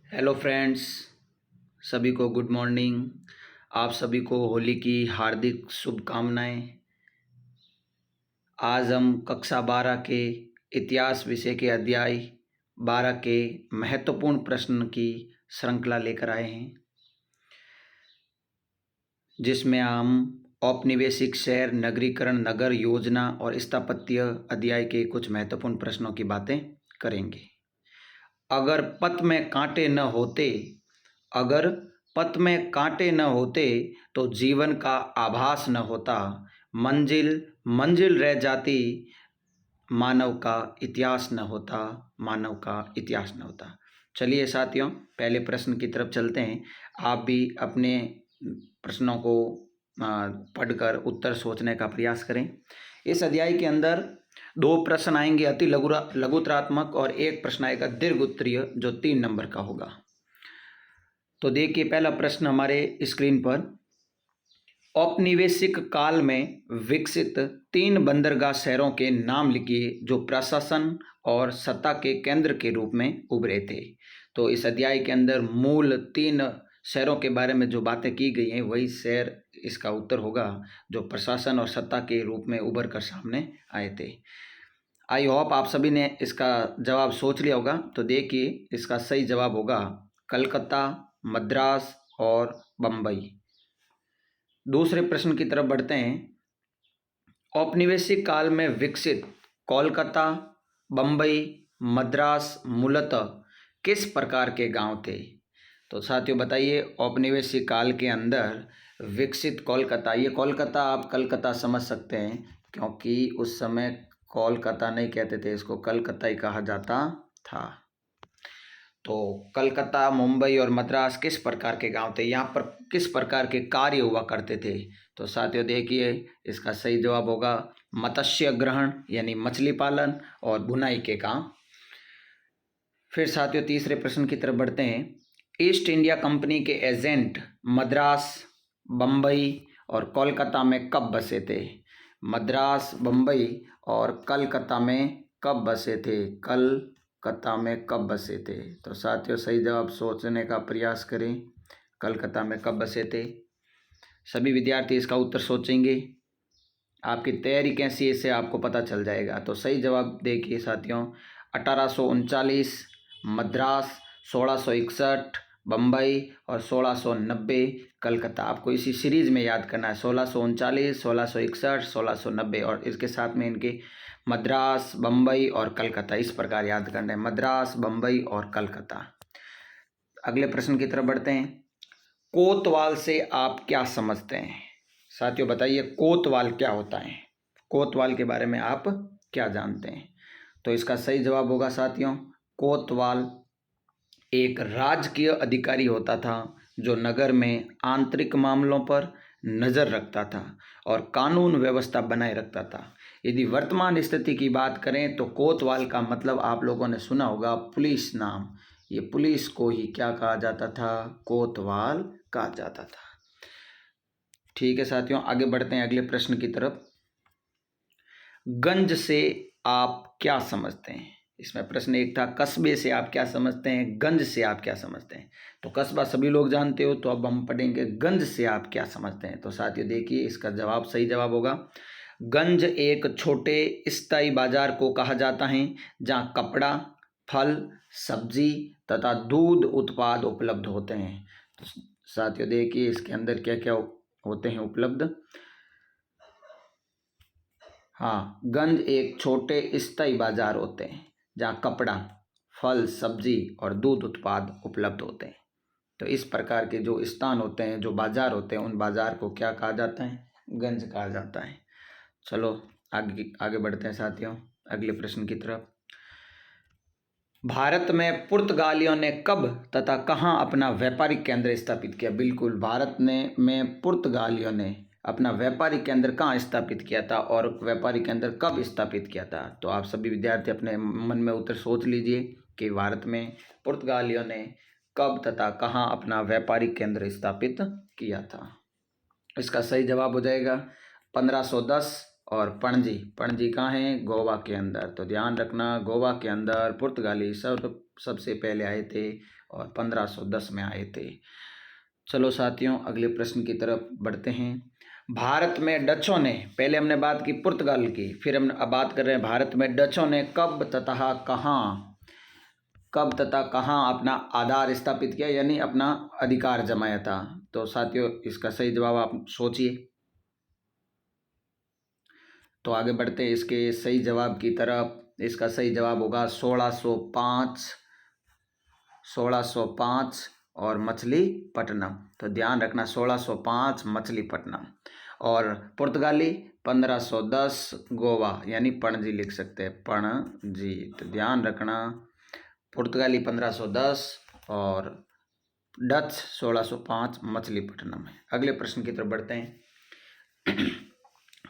Hello friends, सभी को good morning. आप सभी को होली की हार्दिक शुभकामनाएं। आज हम कक्षा 12 के इतिहास विषय के अध्याय 12 के महत्वपूर्ण प्रश्न की श्रृंखला लेकर आए हैं, जिसमें हम औपनिवेशिक शहर, नगरीकरण, नगर योजना और स्थापत्य अध्याय के कुछ महत्वपूर्ण प्रश्नों की बातें करेंगे। अगर पथ में कांटे न होते अगर पथ में कांटे न होते तो जीवन का आभास न होता, मंजिल मंजिल रह जाती, मानव का इतिहास न होता, मानव का इतिहास न होता। चलिए साथियों, पहले प्रश्न की तरफ चलते हैं। आप भी अपने प्रश्नों को पढ़कर उत्तर सोचने का प्रयास करें। इस अध्याय के अंदर 2 प्रश्न आएंगे अति लघुतरात्मक और एक प्रश्न आएगा दीर्घ उत्तरीय, जो 3 नंबर का होगा। तो देखिए, पहला प्रश्न हमारे स्क्रीन पर। औपनिवेशिक काल में विकसित 3 बंदरगाह शहरों के नाम लिखिए जो प्रशासन और सत्ता के केंद्र के रूप में उभरे थे। तो इस अध्याय के अंदर मूल 3 शहरों के बारे में जो बातें की गई हैं, वही शहर इसका उत्तर होगा जो प्रशासन और सत्ता के रूप में उभर कर सामने आए थे। आई होप आप सभी ने इसका जवाब सोच लिया होगा। तो देखिए, इसका सही जवाब होगा कलकत्ता, मद्रास और बम्बई। दूसरे प्रश्न की तरफ बढ़ते हैं। औपनिवेशिक काल में विकसित कोलकाता, बम्बई, मद्रास मूलतः किस प्रकार के गांव थे? तो साथियों बताइए, औपनिवेशिक काल के अंदर विकसित कोलकाता, ये कोलकाता आप कलकत्ता समझ सकते हैं, क्योंकि उस समय कोलकाता नहीं कहते थे, इसको कलकत्ता ही कहा जाता था। तो कलकत्ता, मुंबई और मद्रास किस प्रकार के गांव थे, यहाँ पर किस प्रकार के कार्य हुआ करते थे? तो साथियों देखिए, इसका सही जवाब होगा मत्स्य ग्रहण यानी मछली पालन और बुनाई के काम। फिर साथियों तीसरे प्रश्न की तरफ बढ़ते हैं। ईस्ट इंडिया कंपनी के एजेंट मद्रास, बम्बई और कोलकाता में कब बसे थे? मद्रास, बम्बई और कलकत्ता में कब बसे थे? कलकत्ता में कब बसे थे? तो साथियों सही जवाब सोचने का प्रयास करें। कलकत्ता में कब बसे थे? सभी विद्यार्थी इसका उत्तर सोचेंगे। आपकी तैयारी कैसी है इससे आपको पता चल जाएगा। तो सही जवाब देखिए साथियों, 1839 मद्रास, 1661 बम्बई और 1690 कलकत्ता। आपको इसी सीरीज में याद करना है, 1639, 1661, 1690 और इसके साथ में इनके मद्रास, बम्बई और कलकत्ता, इस प्रकार याद करना है, मद्रास, बम्बई और कलकत्ता। अगले प्रश्न की तरफ बढ़ते हैं। कोतवाल से आप क्या समझते हैं? साथियों बताइए, कोतवाल क्या होता है? कोतवाल के बारे में आप क्या जानते हैं? तो इसका सही जवाब होगा साथियों, कोतवाल एक राजकीय अधिकारी होता था जो नगर में आंतरिक मामलों पर नज़र रखता था और कानून व्यवस्था बनाए रखता था। यदि वर्तमान स्थिति की बात करें तो कोतवाल का मतलब आप लोगों ने सुना होगा पुलिस नाम। ये पुलिस को ही क्या कहा जाता था? कोतवाल कहा जाता था। ठीक है साथियों, आगे बढ़ते हैं अगले प्रश्न की तरफ। गंज से आप क्या समझते हैं? इसमें प्रश्न एक था, कस्बे से आप क्या समझते हैं, गंज से आप क्या समझते हैं? तो कस्बा सभी लोग जानते हो, तो अब हम पढ़ेंगे गंज से आप क्या समझते हैं। तो साथियों देखिए, इसका जवाब सही जवाब होगा गंज एक छोटे स्थायी बाजार को कहा जाता है जहाँ कपड़ा, फल, सब्जी तथा दूध उत्पाद उपलब्ध होते हैं। तो साथियों देखिए, इसके अंदर क्या क्या होते हैं उपलब्ध। हाँ, गंज एक छोटे स्थायी बाजार होते हैं जहाँ कपड़ा, फल, सब्जी और दूध उत्पाद उपलब्ध होते हैं। तो इस प्रकार के जो स्थान होते हैं, जो बाजार होते हैं, उन बाजार को क्या कहा जाता है? गंज कहा जाता है। चलो आगे आगे बढ़ते हैं साथियों अगले प्रश्न की तरफ। भारत में पुर्तगालियों ने कब तथा कहाँ अपना व्यापारिक केंद्र स्थापित किया? बिल्कुल, भारत में पुर्तगालियों ने अपना व्यापारिक केंद्र कहाँ स्थापित किया था और व्यापारिक केंद्र कब स्थापित किया था? तो आप सभी विद्यार्थी अपने मन में उत्तर सोच लीजिए कि भारत में पुर्तगालियों ने कब तथा कहाँ अपना व्यापारिक केंद्र स्थापित किया था। इसका सही जवाब हो जाएगा 1510, और पणजी, पणजी कहाँ है? गोवा के अंदर। तो ध्यान रखना, गोवा के अंदर पुर्तगाली सबसे पहले आए थे और 1510 में आए थे। चलो साथियों, अगले प्रश्न की तरफ बढ़ते हैं। भारत में डचों ने, पहले हमने बात की पुर्तगाल की, फिर हम अब बात कर रहे हैं भारत में डचों ने कब तथा कहाँ अपना आधार स्थापित किया, यानी अपना अधिकार जमाया था। तो साथियों, इसका सही जवाब आप सोचिए। तो आगे बढ़ते हैं इसके सही जवाब की तरफ। इसका सही जवाब होगा 1605 और मछलीपट्टनम। तो ध्यान रखना, 1605 मछलीपट्टनम। और पुर्तगाली 1510 गोवा, यानी पणजी लिख सकते हैं, पणजी। तो ध्यान रखना, पुर्तगाली 1510 और डच 1605 मछलीपट्टनम है। अगले प्रश्न की तरफ बढ़ते हैं।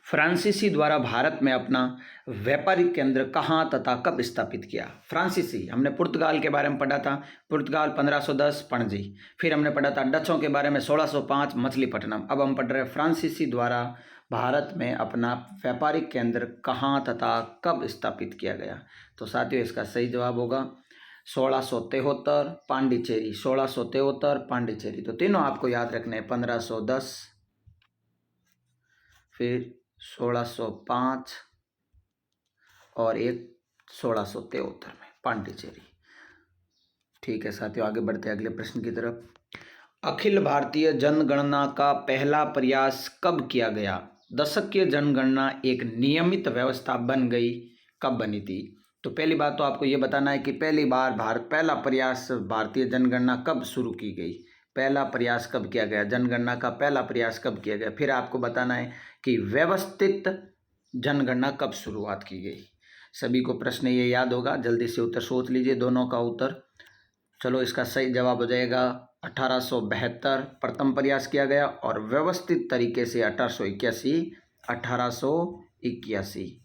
फ्रांसीसी द्वारा भारत में अपना व्यापारिक केंद्र कहाँ तथा कब स्थापित किया? फ्रांसीसी, हमने पुर्तगाल के बारे में पढ़ा था, पुर्तगाल 1510 पणजी। फिर हमने पढ़ा था डचों के बारे में 1605 मछलीपट्टनम। अब हम पढ़ रहे हैं फ्रांसीसी द्वारा भारत में अपना व्यापारिक केंद्र कहाँ तथा कब स्थापित किया गया। तो साथियों, इसका सही जवाब होगा 1673 पांडिचेरी, 1673 पांडिचेरी। तो तीनों आपको याद रखने हैं, 1510, फिर 1605 और एक 1673 में पांडिचेरी। ठीक है साथियों, आगे बढ़ते हैं अगले प्रश्न की तरफ। अखिल भारतीय जनगणना का पहला प्रयास कब किया गया? दशकीय जनगणना एक नियमित व्यवस्था बन गई, कब बनी थी? तो पहली बात तो आपको ये बताना है कि पहली बार पहला प्रयास भारतीय जनगणना कब शुरू की गई, पहला प्रयास कब किया गया, जनगणना का पहला प्रयास कब किया गया। फिर आपको बताना है कि व्यवस्थित जनगणना कब शुरुआत की गई। सभी को प्रश्न ये याद होगा, जल्दी से उत्तर सोच लीजिए दोनों का उत्तर। चलो, इसका सही जवाब हो जाएगा 1872 प्रथम प्रयास किया गया और व्यवस्थित तरीके से 1881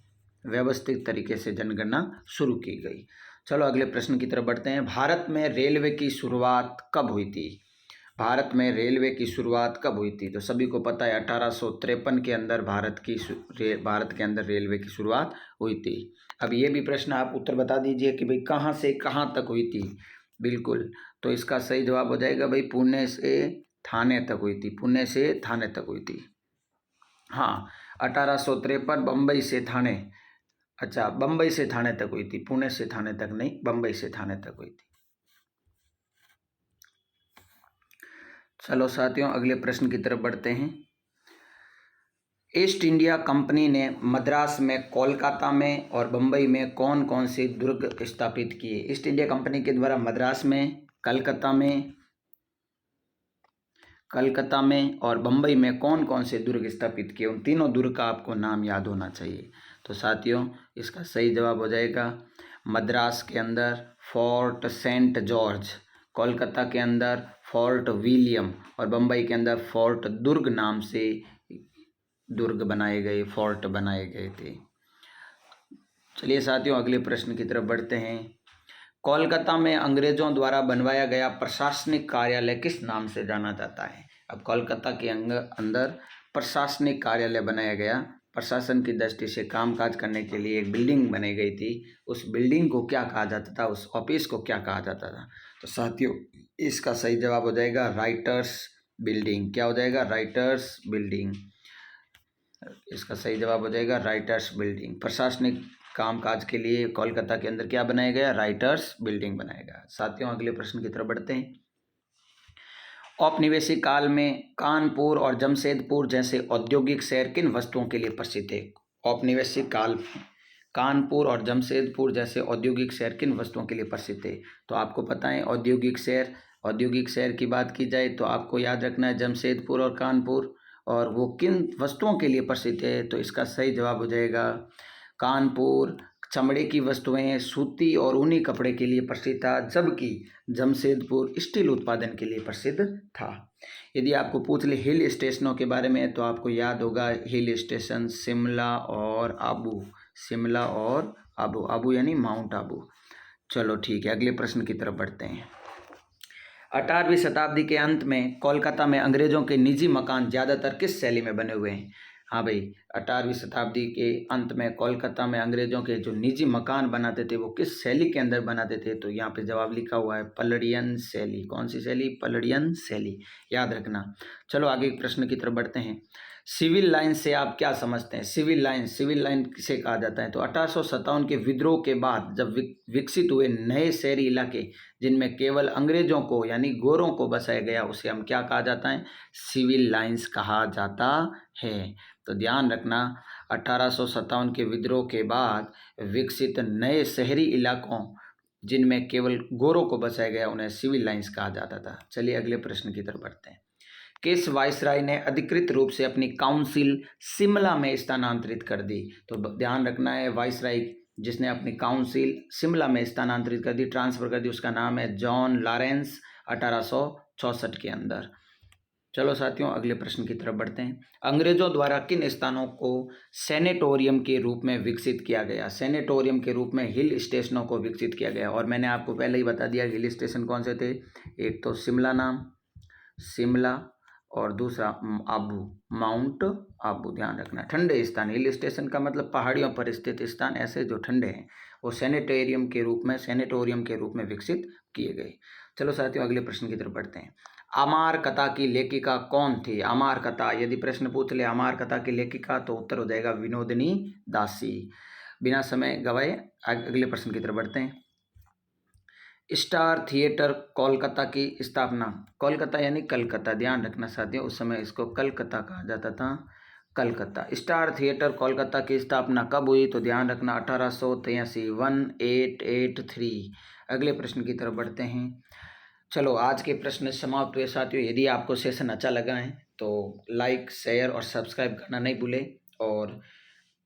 व्यवस्थित तरीके से जनगणना शुरू की गई। चलो अगले प्रश्न की तरफ बढ़ते हैं। भारत में रेलवे की शुरुआत कब हुई थी? भारत में रेलवे की शुरुआत कब हुई थी? तो सभी को पता है 1853 के अंदर भारत के अंदर रेलवे की शुरुआत हुई थी। अब ये भी प्रश्न आप उत्तर बता दीजिए कि भाई कहाँ से कहाँ तक हुई थी। बिल्कुल, तो इसका सही जवाब हो जाएगा भाई पुणे से थाने तक हुई थी, पुणे से थाने तक हुई थी। हाँ, 1853 बम्बई से थाने, अच्छा बम्बई से थाने तक हुई थी, पुणे से थाने तक नहीं, बम्बई से थाने तक हुई थी। चलो साथियों, अगले प्रश्न की तरफ बढ़ते हैं। ईस्ट इंडिया कंपनी ने मद्रास में, कोलकाता में और बम्बई में कौन कौन से दुर्ग स्थापित किए? ईस्ट इंडिया कंपनी के द्वारा मद्रास में, कलकत्ता में और बम्बई में कौन कौन से दुर्ग स्थापित किए? उन तीनों दुर्ग का आपको नाम याद होना चाहिए। तो साथियों, इसका सही जवाब हो जाएगा मद्रास के अंदर फोर्ट सेंट जॉर्ज, कोलकाता के अंदर फोर्ट विलियम और बम्बई के अंदर फोर्ट दुर्ग नाम से दुर्ग बनाए गए, फोर्ट बनाए गए थे। चलिए साथियों, अगले प्रश्न की तरफ बढ़ते हैं। कोलकाता में अंग्रेजों द्वारा बनवाया गया प्रशासनिक कार्यालय किस नाम से जाना जाता है? अब कोलकाता के अंदर प्रशासनिक कार्यालय बनाया गया, प्रशासन की दृष्टि से कामकाज करने के लिए एक बिल्डिंग बनाई गई थी। उस बिल्डिंग को क्या कहा जाता था, उस ऑफिस को क्या कहा जाता था? तो साथियों, इसका सही जवाब हो जाएगा राइटर्स बिल्डिंग। क्या हो जाएगा? Writers building. इसका सही जवाब हो जाएगा राइटर्स बिल्डिंग। प्रशासनिक कामकाज के लिए कोलकाता के अंदर क्या बनाया गया? राइटर्स बिल्डिंग बनाया गया। साथियों, अगले प्रश्न की तरफ बढ़ते हैं। औपनिवेशिक काल में कानपुर और जमशेदपुर जैसे औद्योगिक शहर किन वस्तुओं के लिए प्रसिद्ध थे? औपनिवेशिक काल कानपुर और जमशेदपुर जैसे औद्योगिक शहर किन वस्तुओं के लिए प्रसिद्ध थे? तो आपको पता है औद्योगिक शहर की बात की जाए तो आपको याद रखना है जमशेदपुर और कानपुर, और वो किन वस्तुओं के लिए प्रसिद्ध है? तो इसका सही जवाब हो जाएगा कानपुर चमड़े की वस्तुएं, सूती और ऊनी कपड़े के लिए प्रसिद्ध था, जबकि जमशेदपुर स्टील उत्पादन के लिए प्रसिद्ध था। यदि आपको पूछ ले हिल स्टेशनों के बारे में तो आपको याद होगा हिल स्टेशन शिमला और आबू, आबू यानी माउंट आबू। चलो ठीक है, अगले प्रश्न की तरफ बढ़ते हैं। 18वीं शताब्दी के अंत में कोलकाता में अंग्रेजों के निजी मकान ज़्यादातर किस शैली में बने हुए हैं? हाँ भाई, 18वीं शताब्दी के अंत में कोलकाता में अंग्रेजों के जो निजी मकान बनाते थे वो किस शैली के अंदर बनाते थे? तो यहाँ पे जवाब लिखा हुआ है पल्लडियन शैली। कौन सी शैली? पल्लडियन शैली, याद रखना। चलो आगे प्रश्न की तरफ बढ़ते हैं। सिविल लाइन से आप क्या समझते हैं? सिविल लाइन किसे कहा जाता है? तो 1857 के विद्रोह के बाद जब विकसित हुए नए शहरी इलाके जिनमें केवल अंग्रेजों को यानी गोरों को बसाया गया, उसे हम क्या कहा जाता है? सिविल लाइंस कहा जाता है। तो ध्यान रखना, 1857 के विद्रोह के बाद विकसित नए शहरी इलाकों जिनमें केवल गोरों को बसाया गया, उन्हें सिविल लाइंस कहा जाता था। चलिए अगले प्रश्न की तरफ बढ़ते हैं। किस वायसराय ने अधिकृत रूप से अपनी काउंसिल शिमला में स्थानांतरित कर दी? तो ध्यान रखना है, वायसराय जिसने अपनी काउंसिल शिमला में स्थानांतरित कर दी, ट्रांसफर कर दी, उसका नाम है जॉन लॉरेंस, 1864 के अंदर। चलो साथियों अगले प्रश्न की तरफ बढ़ते हैं। अंग्रेजों द्वारा किन स्थानों को सेनेटोरियम के रूप में विकसित किया गया? सेनेटोरियम के रूप में हिल स्टेशनों को विकसित किया गया, और मैंने आपको पहले ही बता दिया हिल स्टेशन कौन से थे। एक तो शिमला और दूसरा आबू, माउंट आबू। ध्यान रखना, ठंडे स्थान, हिल स्टेशन का मतलब पहाड़ियों पर स्थित स्थान, ऐसे जो ठंडे हैं वो सेनेटोरियम के रूप में विकसित किए गए। चलो साथियों अगले प्रश्न की तरफ बढ़ते हैं। अमार कथा की लेखिका कौन थी? अमार कथा, यदि प्रश्न पूछ ले अमार कथा की लेखिका, तो उत्तर हो जाएगा विनोदिनी दासी। बिना समय गवाए अगले प्रश्न की तरफ बढ़ते हैं। स्टार थिएटर कोलकाता की स्थापना, कोलकाता यानी कलकत्ता, ध्यान रखना साथियों, उस समय इसको कलकत्ता कहा जाता था, कलकत्ता। स्टार थिएटर कोलकाता की स्थापना कब हुई? तो ध्यान रखना 1883, 1883। अगले प्रश्न की तरफ बढ़ते हैं। चलो आज के प्रश्न समाप्त हुए साथियों। यदि आपको सेशन अच्छा लगा है तो लाइक, शेयर और सब्सक्राइब करना नहीं भूलें, और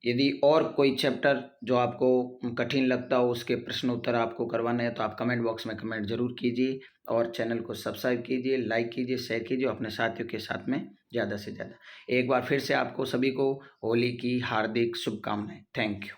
यदि और कोई चैप्टर जो आपको कठिन लगता हो उसके प्रश्न उत्तर आपको करवाने हैं तो आप कमेंट बॉक्स में कमेंट जरूर कीजिए, और चैनल को सब्सक्राइब कीजिए, लाइक कीजिए, शेयर कीजिए अपने साथियों के साथ में ज़्यादा से ज़्यादा। एक बार फिर से आपको सभी को होली की हार्दिक शुभकामनाएं। Thank you.